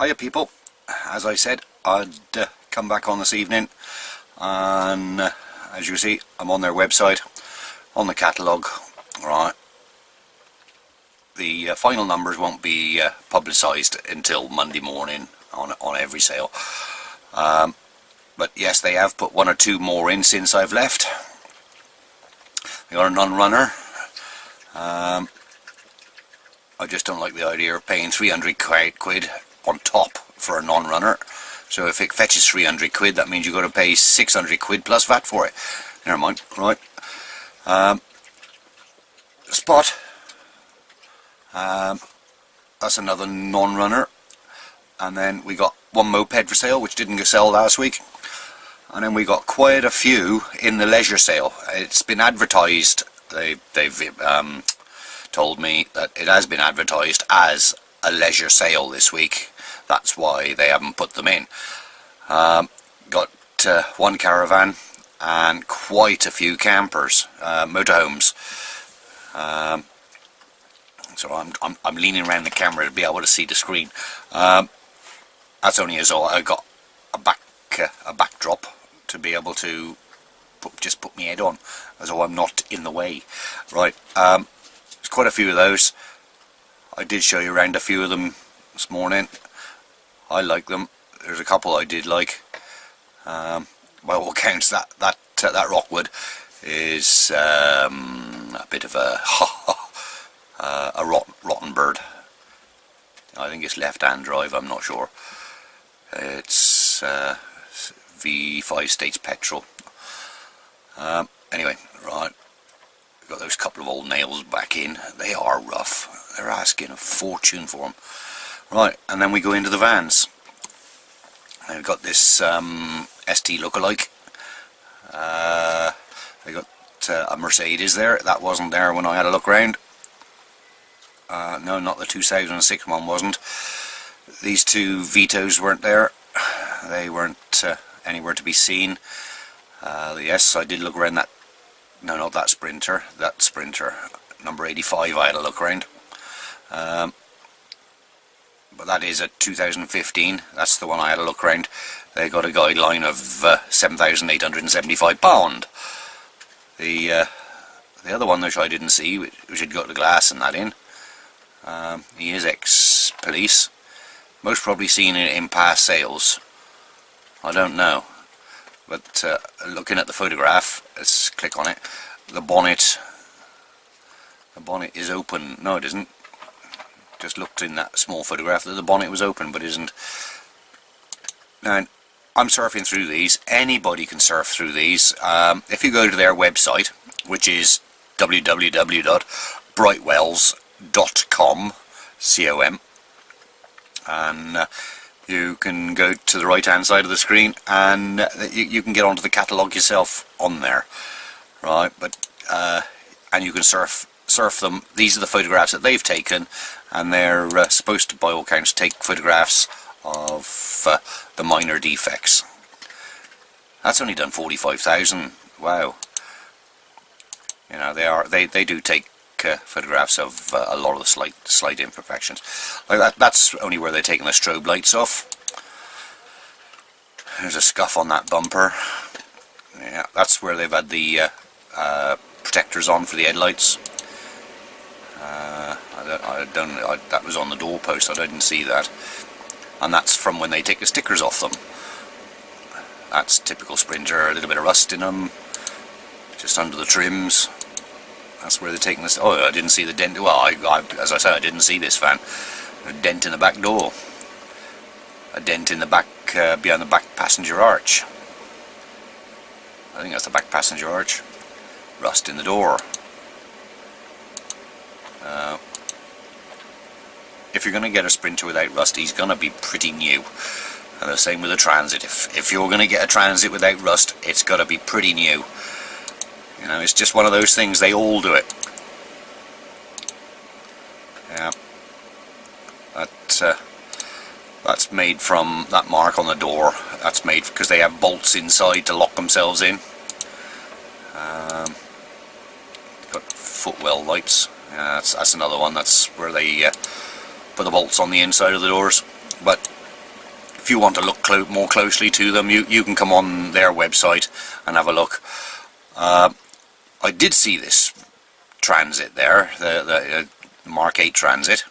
Hiya people, as I said I'd come back on this evening, and as you see I'm on their website, on the catalogue. Right, the final numbers won't be publicised until Monday morning on every sale, but yes, they have put one or two more in since I've left. They got a non-runner. I just don't like the idea of paying 300 quid on top for a non-runner. So if it fetches 300 quid, that means you've got to pay 600 quid plus VAT for it. Never mind. Right. Spot. That's another non-runner. And then we got one moped for sale, which didn't sell last week. And then we got quite a few in the leisure sale. It's been advertised. They've told me that it has been advertised as a leisure sale this week. That's why they haven't put them in. Got one caravan and quite a few campers, motorhomes. So I'm leaning around the camera to be able to see the screen. That's only as all I got a backdrop to be able to just put my head on, as though I'm not in the way. Right. There's quite a few of those. I did show you around a few of them this morning. I like them. There's a couple I did like. By all accounts, that Rockwood is a bit of a rotten bird. I think it's left-hand drive. I'm not sure. It's V5 States petrol. Anyway, right. Got those couple of old nails back in. They are rough. They're asking a fortune for them. Right, and then we go into the vans. I've got this ST lookalike. I got a Mercedes there. That wasn't there when I had a look round. No, not the 2006 one wasn't. These two Vitos weren't there. They weren't anywhere to be seen. Yes, I did look around that. No, not that Sprinter. That Sprinter, number 85, I had a look around. But that is a 2015. That's the one I had a look around. They got a guideline of £7,875. The other one which I didn't see, which had got the glass and that in, he is ex-police. Most probably seen it in past sales. I don't know. But looking at the photograph, let's click on it. The bonnet is open. No, it isn't. Just looked in that small photograph that the bonnet was open, but isn't. Now, I'm surfing through these. Anybody can surf through these. If you go to their website, which is www.brightwells.com, C-O-M, and you can go to the right hand side of the screen and you can get onto the catalogue yourself on there, right? But and you can surf them. These are the photographs that they've taken, and they're supposed to, by all accounts, take photographs of the minor defects. That's only done 45,000. Wow. You know, they do take photographs of a lot of the slight imperfections. Like that. That's only where they're taking the strobe lights off. There's a scuff on that bumper. Yeah, that's where they've had the protectors on for the headlights. That was on the doorpost. I didn't see that. And that's from when they take the stickers off them. That's typical Sprinter. A little bit of rust in them, just under the trims. That's where they're taking this. Oh, I didn't see the dent. Well, as I said, I didn't see this van. A dent in the back door. A dent in the back, behind the back passenger arch. I think that's the back passenger arch. Rust in the door. If you're going to get a Sprinter without rust, he's going to be pretty new. And the same with a Transit. If you're going to get a Transit without rust, it's got to be pretty new. You know, it's just one of those things. They all do it. Yeah. That's made from that mark on the door. That's made because they have bolts inside to lock themselves in. Got footwell lights. That's another one. That's where they put the bolts on the inside of the doors. But you want to look more closely to them, you can come on their website and have a look. I did see this Transit there, the Mark 8 Transit,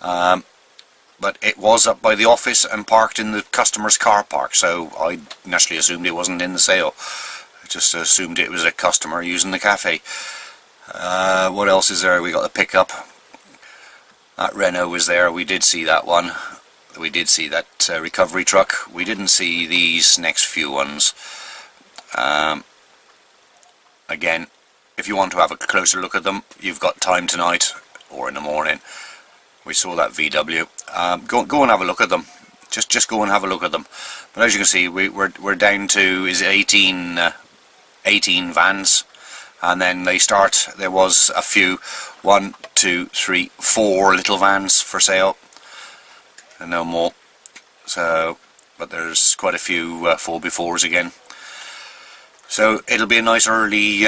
but it was up by the office and parked in the customer's car park, so I naturally assumed it wasn't in the sale. I just assumed it was a customer using the cafe. What else is there? We got the pickup. That Renault was there. We did see that one. We did see that recovery truck. We didn't see these next few ones. Again, if you want to have a closer look at them, you've got time tonight or in the morning. We saw that VW. Go and have a look at them. Just go and have a look at them. But as you can see, we're down to 18 vans, and then they start. There was a few, 1, 2, 3, 4 little vans for sale, and no more. So, but there's quite a few 4x4s again. So it'll be a nice early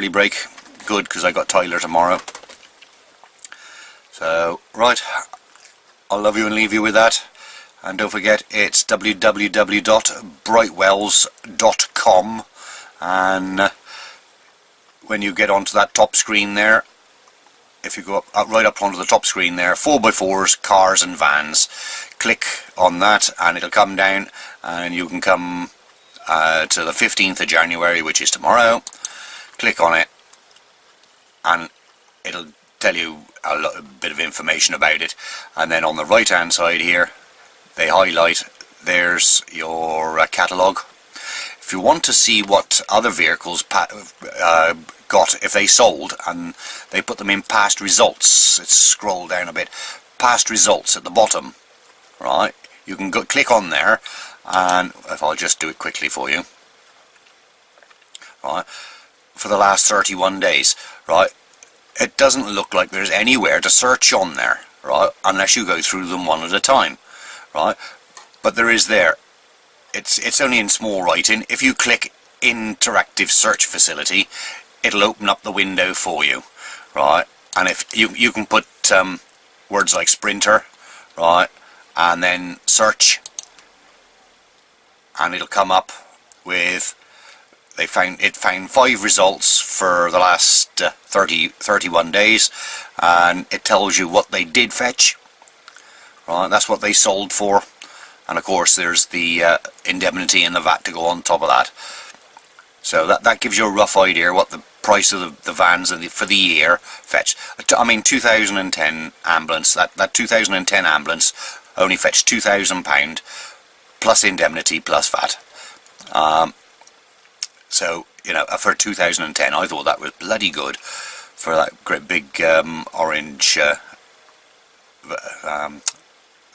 break. Good, because I got Tyler tomorrow. So, right, I'll love you and leave you with that. And don't forget, it's www.brightwells.com, and when you get onto that top screen there, if you go up, right up onto the top screen there, 4x4s, cars and vans, click on that and it'll come down, and you can come to the 15th of January, which is tomorrow. Click on it and it'll tell you a bit of information about it, and then on the right hand side here they highlight, there's your catalogue. If you want to see what other vehicles got, if they sold, and they put them in past results, let's scroll down a bit, past results at the bottom, right, you can go click on there, and if I'll just do it quickly for you, right, for the last 31 days, right, it doesn't look like there's anywhere to search on there, right, unless you go through them one at a time, right, but there is there. It's only in small writing. If you click interactive search facility, it'll open up the window for you, right, and if you can put words like sprinter, right, and then search, and it'll come up with, it found 5 results for the last 31 days, and it tells you what they did fetch, right, that's what they sold for, and of course there's the indemnity and the VAT to go on top of that. So that gives you a rough idea what the price of the vans for the year fetched. I mean, 2010 ambulance, that 2010 ambulance only fetched £2,000 plus indemnity plus VAT. So, you know, for 2010 I thought that was bloody good for that great big orange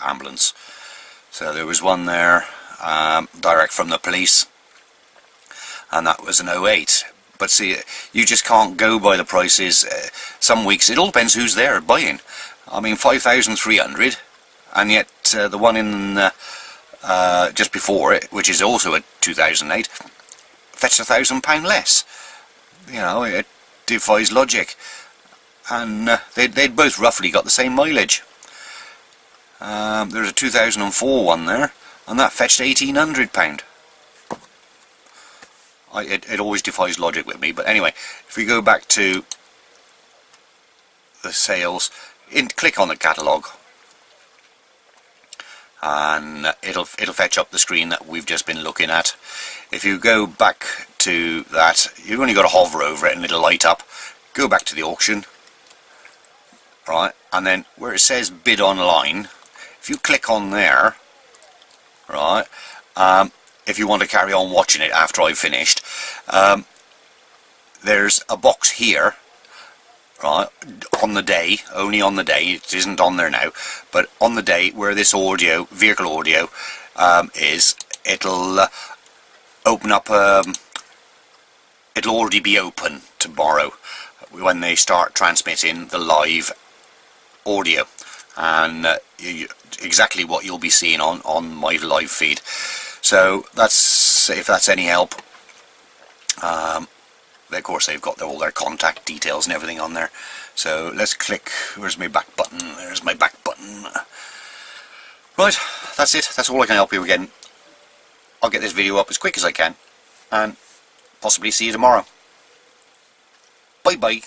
ambulance. So there was one there direct from the police, and that was an 08. But see, you just can't go by the prices. Some weeks, it all depends who's there buying. I mean, 5,300, and yet the one in just before it, which is also a 2008, fetched £1,000 less. You know, it defies logic. And they'd both roughly got the same mileage. There's a 2004 one there, and that fetched £1,800. It always defies logic with me, but anyway, if we go back to the sales, click on the catalogue, and it'll fetch up the screen that we've just been looking at. If you go back to that, you've only got to hover over it and it'll light up. Go back to the auction, right, and then where it says bid online, if you click on there, right, if you want to carry on watching it after I've finished, there's a box here, right, on the day, only on the day, it isn't on there now, but on the day where this audio, vehicle audio, is, it'll open up, it'll already be open tomorrow when they start transmitting the live audio, and exactly what you'll be seeing on my live feed. So that's, if that's any help. Of course they've got all their contact details and everything on there. So let's click, where's my back button? There's my back button. Right, that's it. That's all I can help you again. I'll get this video up as quick as I can, and possibly see you tomorrow. Bye bye.